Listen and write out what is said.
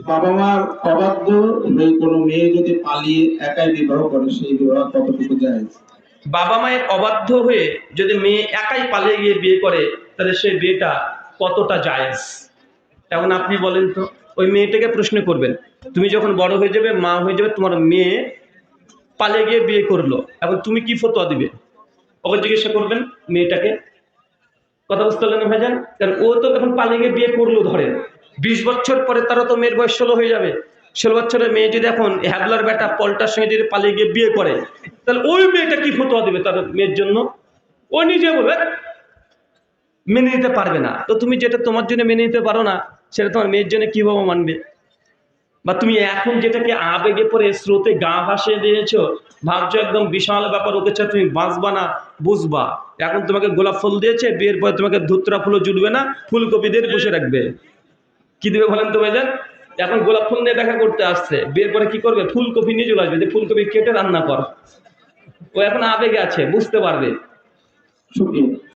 বাবা মার অবাধ্য হয়ে কোনো মেয়ে যদি পালিয়ে একাই বিবাহ করে সেই বিবাহ কতটুকু জায়েজ? বাবা মায়ের অবাধ্য হয়ে যদি মেয়ে একাই পালিয়ে গিয়ে বিয়ে করে, তাহলে সেই বিয়েটা কতটা জায়েজ? এখন আপনি বলেন তো, ওই মেয়েটাকে প্রশ্ন করবেন, তুমি যখন বড় হয়ে যাবে, মা হয়ে যাবে, তোমার মেয়ে পালিয়ে গিয়ে বিয়ে করলো, এখন তুমি কি ফতোয়া দিবে? ওকে জিজ্ঞাসা করবেন মেয়েটাকে। কথা বুঝতে পারলেন না ভাইজান? কারণ ও তো এখন পালিয়ে গিয়ে বিয়ে করলো, ধরেন 20 বছর পরে তারা তো মেয়ের বয়স 16 হয়ে যাবে। 16 বছরের মেয়ে যদি এখন হ্যাবলার বেটা পলটার সঙ্গে যদি পালিয়ে গিয়ে বিয়ে করে, তাহলে ওই মেয়েটা কি ফতোয়া দিবে তার মেয়ের জন্য? ও নিজে বলবে মেনে নিতে পারবে না। তো তুমি যেটা তোমার জন্য মেনে নিতে পারো না, সেটা তোমার মেয়ের জন্য কিভাবে মানবে? বা তুমি এখন যেটাকে আবেগে পড়ে স্রোতে গা ভাসিয়ে দিয়েছো, ভাবছো একদম বিশাল ব্যাপার, ওকে ছাড়া তুমি বাঁচবা না, বুঝবা। এখন তোমাকে গোলাপ ফুল দিয়েছে, বিয়ের পরে তোমাকে ধুতরা ফুলও জুড়বে না, ফুলকপি দিয়ে বসে রাখবে। কি দিবে বলেন তো ভাইজান? এখন গোলাপ ফুল নিয়ে দেখা করতে আসছে, বিয়ের পরে কি করবে? ফুলকপি নিয়ে চলে আসবে, যে ফুলকপি কেটে রান্না কর। ও এখন আবেগে আছে, বুঝতে পারবে। শুক্রিয়া।